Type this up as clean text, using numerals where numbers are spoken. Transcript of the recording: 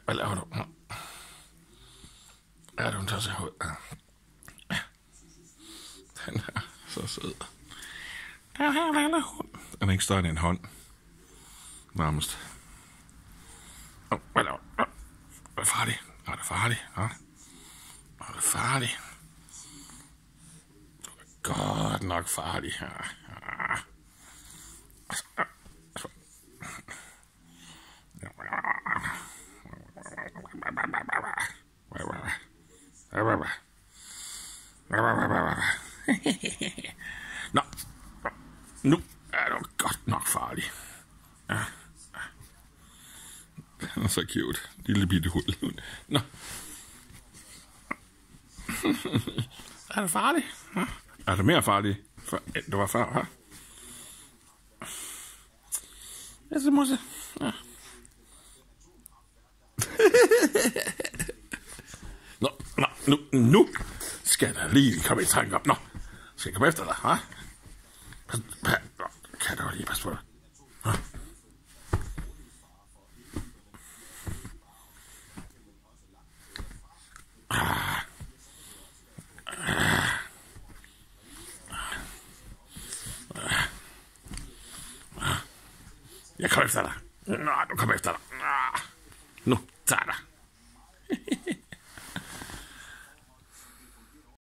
Hvad laver du? Er du en tosset hund? Den er så sød. Der er her en anden hund. Den er ikke større end en hånd. Nærmest. Hvad laver du? Er det farligt? Er det farligt? Er det farligt? Du er godt nok farlig her. Nå, nu er du godt nok farlig. Ja. Den er så cute. Lille bitte hul. Nå. Er det farligt? Ja. Er det mere farligt, end du var før, hva'? Ja, så måske. Ja. Nu skal der lige komme i tanke op. Nå, skal jeg komme efter dig, hva'? Kan du lige passe på dig? Jeg kommer efter dig. Nå, du kommer efter dig. Nu tager jeg dig.